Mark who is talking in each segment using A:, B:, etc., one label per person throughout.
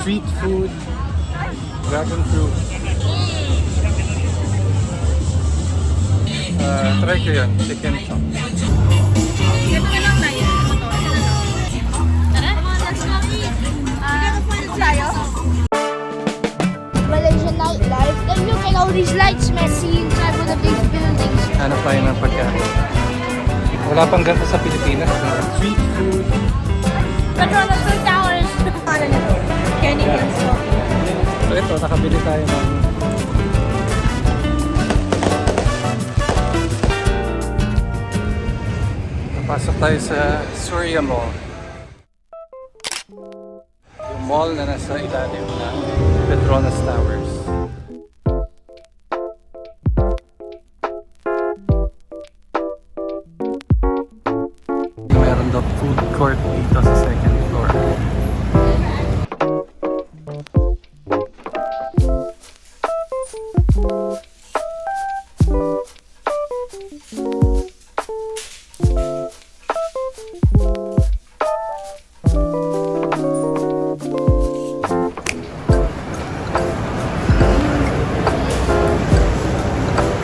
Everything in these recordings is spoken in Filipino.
A: street food, dragon fruit. Try ko yun, chicken chop.
B: Ito na lang na yun. Tara, let's go eat. Tayo.
C: Malaysian nightlife. And look at all these lights, Messi, inside one of these buildings.
A: Hanap tayo ng pagkain. Wala pang ganito sa Pilipinas. Street food.
B: Petronas 2 Towers. Ano na to? Kenny Hills Coffee.
A: So ito, nakabili tayo ng pasok tayo sa Surya Mall. Yung mall na nasa ilalim ng Petronas Towers. Meron daw food court dito sa second floor.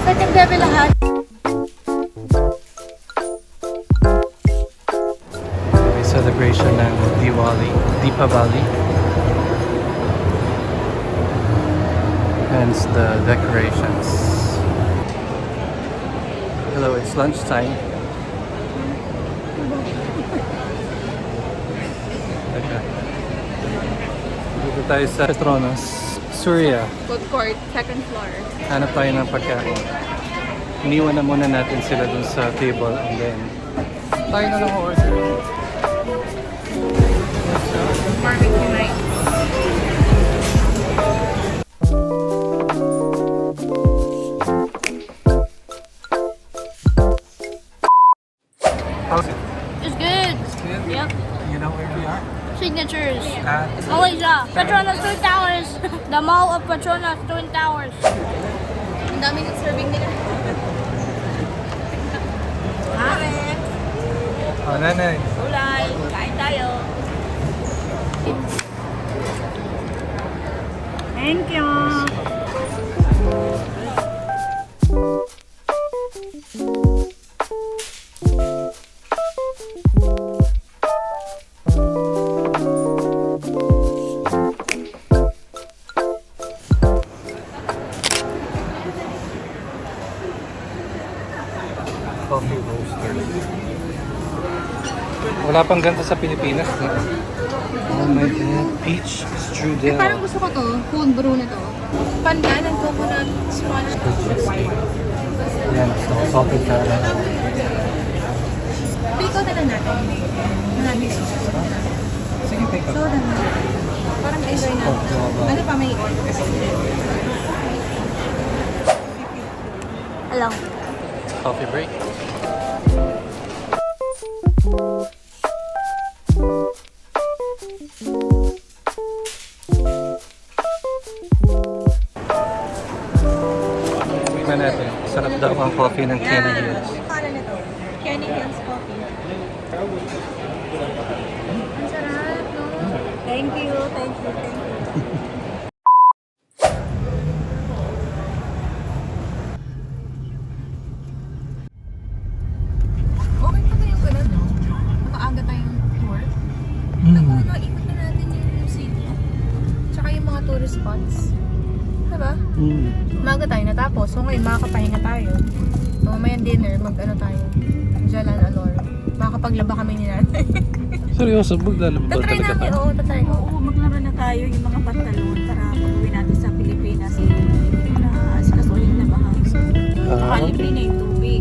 B: Second level lahat.
A: May celebration ng Deepavali. Hence the decorations. Hello, it's lunchtime. Okay. Dito tayo sa Petronas, Surya.
B: Food court, second floor.
A: Hanap tayo ng pagkain. Iniwan na muna natin sila dun sa table and then tayo na lang order.
B: Barbecue night.
A: How's it?
B: It's good.
A: Good?
B: Yep.
A: You know where we are?
B: Signatures. Malaysia. Petronas 2 Towers. The Mall of Petronas 2 Towers. Ang dami ng serving nila. Karen.
A: Oh, nanay.
B: Ulay. Kain tayo. Thank you.
A: Coffee roaster. Wala pang ganito sa Pilipinas. No? Oh my God. Peach strudel.
B: Parang gusto ko to. Cold brew na to. Pandan and coconut sponge.
A: Yan, so salted caramel.
B: Pico na lang natin. Marami sauce.
A: Sige, take up.
B: Soda na. Parang enjoy na. Ano pa may order kasi? Hello.
A: Coffee break. Tingnan natin. Sarap daw ang coffee ng Kenny Hills.
B: Ano nito? Kenny Hills Coffee. Ang sarap, no? Thank you, thank you, thank you. Okay pa ba yung ganun, no? Nakaaga tayong tour. Naku, naikot na natin yung city. Tsaka yung mga tourist spots. Diba? Umaga tayo natapos. So ngayon makakapahinga tayo. So mamayang dinner, mag-ano tayo. Jalan Alor. Makakapaglaba kami ni nanay.
A: Seryoso, maglalaba
B: Tatry
A: talaga
B: namin,
A: tayo.
B: oo, tatry ko.
D: Oo, maglaro na tayo yung mga pantalon para pag-uwi natin sa Pilipinas. Na asikasuhin na bahang. Saka libre na yung tubig.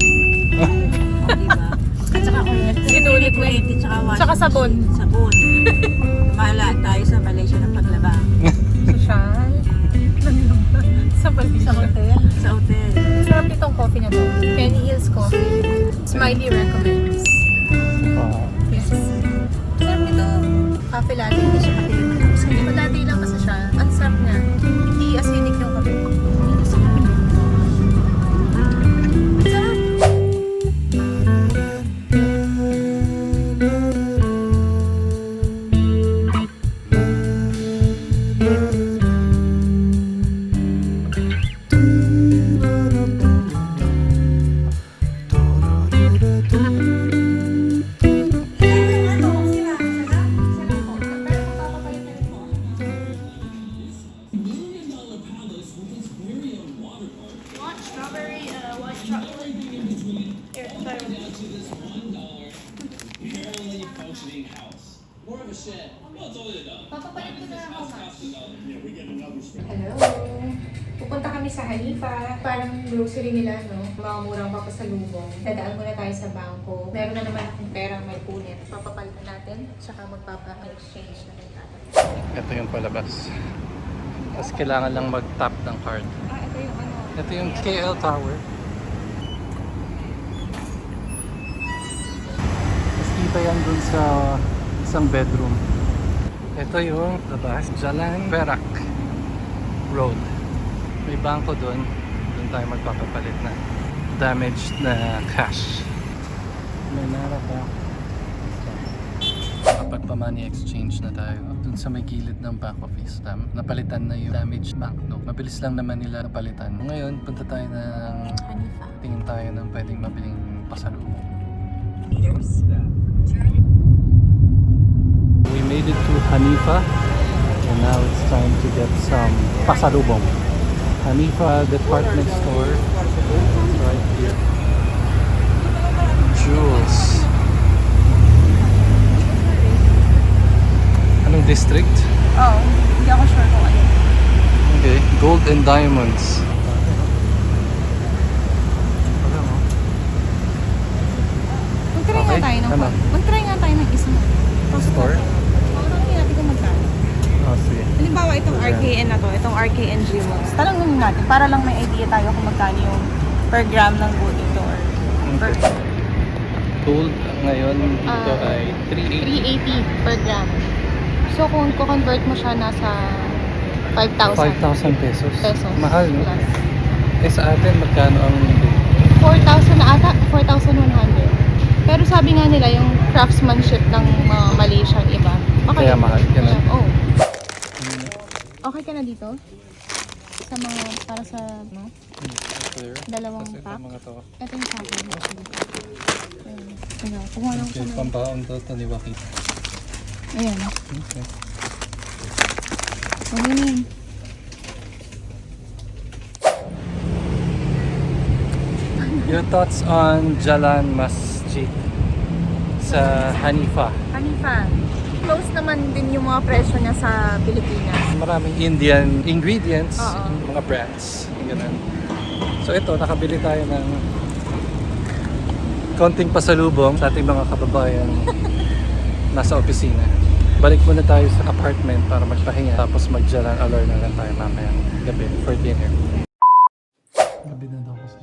D: O, diba? At saka kuryente.
B: Sinulit mo
D: Kuryente, tsaka washing
B: Tsaka sabon.
D: machine, sabon. Mahalaan tayo sa Malaysia ng paglaba.
B: Social. Sa Malaysia.
D: Sa hotel. Sa hotel.
B: Sarap itong coffee na to. Kenny Hills Coffee. Smiley recommends. Yes. Sarap ito. Cafe latte. Hindi siya kape. Hindi mo latte lang kasi siya. Ang sarap niya. Hindi acidic yung kape. Sarap. Hello! Pupunta kami sa Hanifa. Parang grocery nila, no? Mga murang papasalubong. Dadaan muna tayo sa bangko. Meron na naman akong perang may punit. Papapalitan natin, tsaka magpapa-exchange na rin tayo.
A: Ito yung palabas. Tapos kailangan lang mag-tap ng card.
D: Ito yung ano.
A: Ito yung KL Tower. Tapos kita yan dun sa isang bedroom. Ito yung labas, Jalan Perak Road. May bangko dun. Dun tayo magpapapalit na damaged na cash. May nara pa. Kapag-money exchange na tayo dun sa may gilid ng Bank of Islam. Napalitan na yung damaged banknote. Mabilis lang naman nila napalitan. Ngayon, punta tayo ng
B: Hanifa.
A: tingin tayo ng pwedeng mabiling pasalubong. We made it to Hanifa and now it's time to get some pasalubong. Hanifa department store right here. Jewels. Anong district?
D: Oo, hindi ako sure kung ano.
A: Okay, gold and diamonds. Alam mo?
B: Mag-try nga
A: Okay,
B: tayo ng
A: ano?
B: Mag-try nga tayo ng isang
A: Store?
B: Tanongin natin kung magkano.
A: Oh, sige.
D: Halimbawa, itong RKN na to, itong RKN Jewels. Talangin natin para lang may idea tayo kung magkano yung per gram ng gold ito or per
A: Okay. Gold ngayon dito ay 380.
B: 380 per gram. So kung ko-convert mo siya nasa 5,000
A: 5,000 pesos.
B: pesos.
A: Mahal, no?
B: Plus.
A: Eh sa atin, magkano ang gold?
B: 4,000 na ata, 4,100. Pero sabi nga nila yung craftsmanship ng mga Malaysian iba. Okay.
A: Kaya mahal, ganun.
B: Oo. Okay ka na dito? Sa mga, para sa, no?
A: Clear.
B: Dalawang
A: Kasi
B: pack?
A: itong mga to.
B: Ito yung sa akin. Ayun. Kumuha lang ko
A: Okay,
B: na.
A: pambaon to ni Wakit.
B: Ayan.
A: Okay.
B: Ano yun?
A: Your thoughts on Jalan Masjid sa Hanifa?
B: Hanifa. Close naman din yung mga presyo niya sa Pilipinas.
A: Maraming Indian ingredients,
B: Oo.
A: mga brands, ganun. So ito, nakabili tayo ng konting pasalubong sa ating mga kababayan nasa opisina. Balik muna tayo sa apartment para magpahinga, tapos mag-Jalan Alor na lang tayo mamaya gabi for dinner. Gabi na daw kasi.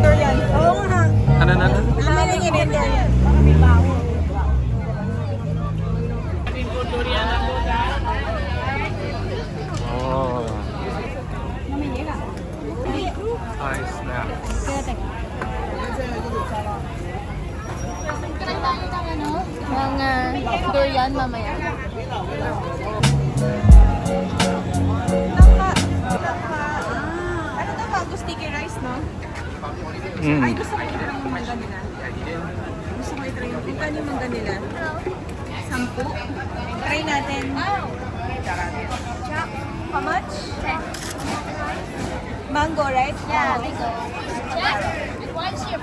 D: Dorian. Oo nga.
A: Ano na?
D: Amin ang yun Dorian. Baka may bawo.
A: Oh,
D: Namili ka.
A: ice snacks.
B: Kaya teka. Try tayo ng ano? Ng durian mamaya.
D: Ano to, mango sticky rice, no? Ay,
A: Mm.
D: gusto ko i-try yung mangga nila. Gusto ko i-try yung kung yung mangga nila. 10. Try natin. How much? Mango, right?
B: Yeah,
D: Mango.
B: we go. Jack, what's your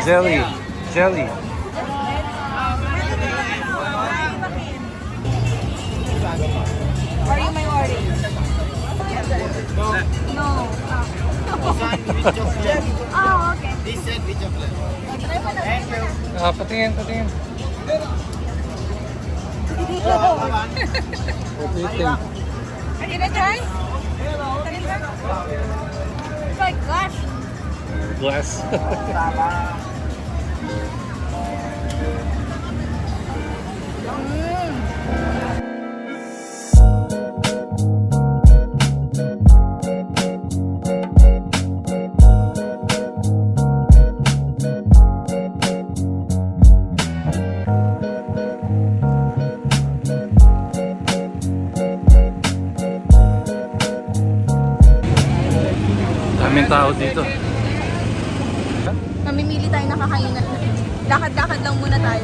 A: Jelly. Jelly.
D: Or you may orange? No. Oh, okay.
A: Ah, patingin, patingin. What do you think?
B: Can I try? Oh my gosh.
A: Glass. Daming tao dito.
B: Mamimili tayo ng kakainan. Lakad-lakad lang muna tayo.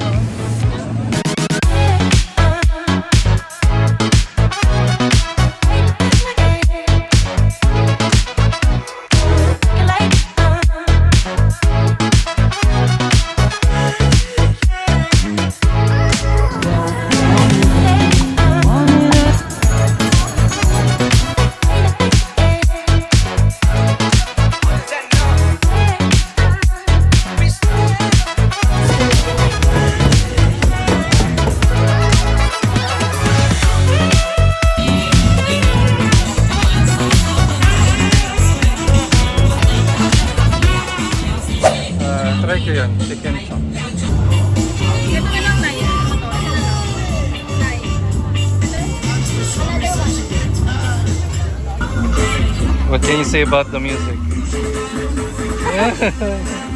B: Try ko yun, chicken chop. Ito na lang, Nay. Nay.
A: What can you say about the music?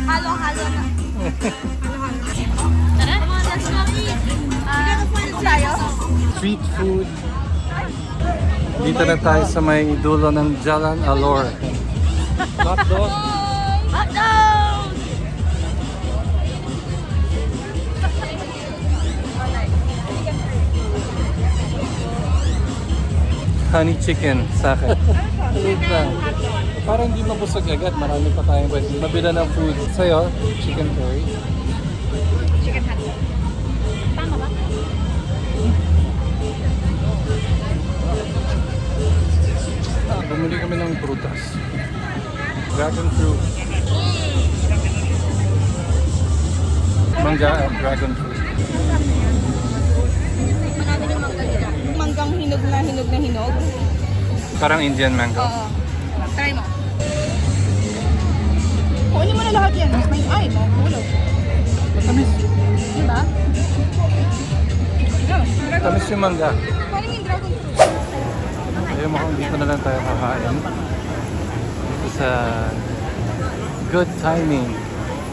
B: Halo-halo na. Tara, come on, let's go eat. Tayo?
A: Street food. Dito na tayo sa may dulo ng Jalan Alor. Hotdog.
B: Hot dog!
A: Honey chicken sa akin. Wait lang. Parang hindi mabusog agad. Marami pa tayong pwede mabila ng food. Sa'yo, chicken curry.
B: Chicken hot dog. Tama ba?
A: Bumili kami ng prutas. Dragon fruit. Mangga at dragon fruit.
B: Manalo yung mangga nila. Manggang hinog na hinog.
A: Parang Indian mango.
B: Oo. Try mo. Kunin mo na lahat yan. Ay, mahulog.
A: Matamis.
B: Diba?
A: Matamis yung mangga.
B: Kunin yung dragon fruit.
A: Ayun, mukhang dito na lang tayo kakain. Dito sa Good Timing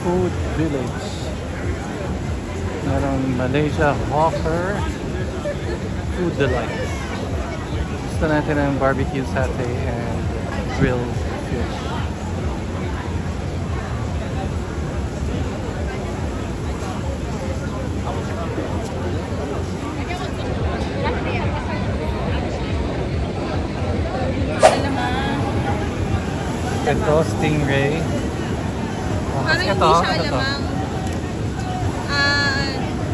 A: Food Village. Merong Malaysia Hawker Food Delight. Gusto natin ang barbecue satay and grilled fish. Ito, stingray. Oh,
B: Parang
A: ito,
B: hindi siya
A: ito.
B: alamang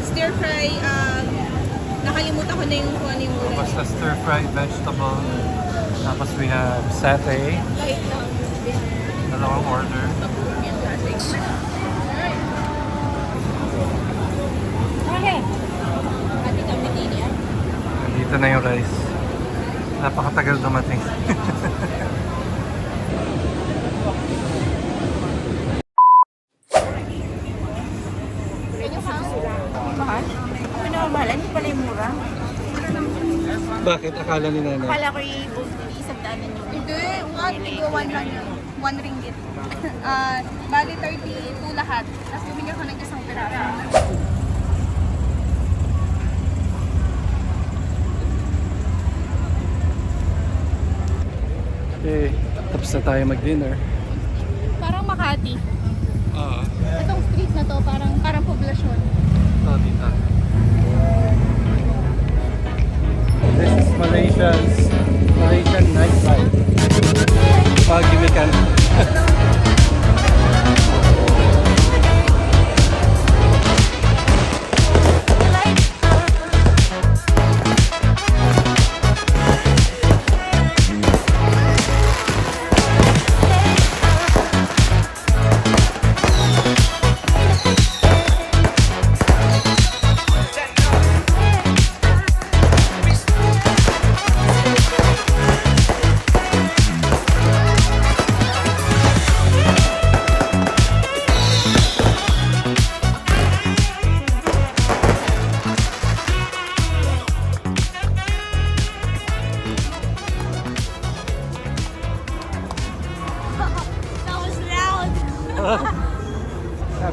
B: stir fry. Nakalimutan ko na yung kung ano yung mura.
A: Basta stir-fried vegetable. Tapos we have satay.
B: Light lang.
A: Dalawang order.
B: Okay. Ate kami din yan.
A: Nandito na yung rice. Napakatagal dumating.
D: Mahal? Pinamahal, hindi pala yung mura.
A: Bakit? Akala ni nanay.
D: Akala ko yung isang daan na yun.
B: Hindi, one lang yun. 1 ringgit. Bali 32 lahat. Tapos bumili ako ng isang piraso.
A: Okay, tapos na tayo mag-dinner.
B: Parang Makati.
A: Oo.
B: Itong street na to, parang poblasyon.
A: Ito, dito. This is Malaysian nightlife. Pag-gimikan.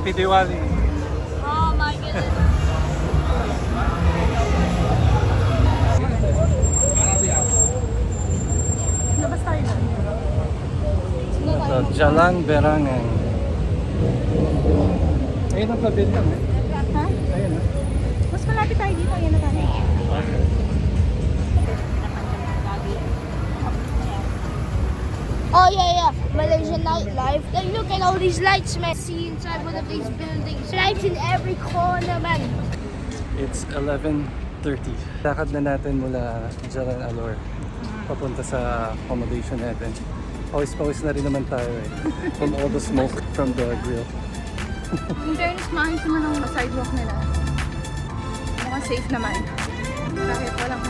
A: Happy Diwali!
C: Oh my goodness.
B: Labas tayo na.
A: Ito, Jalan Berangan. Ayun ang pavilion eh.
B: Ha?
A: Ayun eh.
B: Mas malapit tayo dito. Ayan na tayo.
C: Oh yeah, yeah. Malaysian nightlife. Then look at all these lights, man. See inside one of these buildings. Lights in every corner, man.
A: It's 11:30. Lakad na natin mula Jalan Alor papunta sa accommodation natin. Pawis-pawis na rin naman tayo eh. From all the smoke from the grill.
B: In fairness, maayos naman ang sidewalk nila. Mukhang safe naman. Kahit walang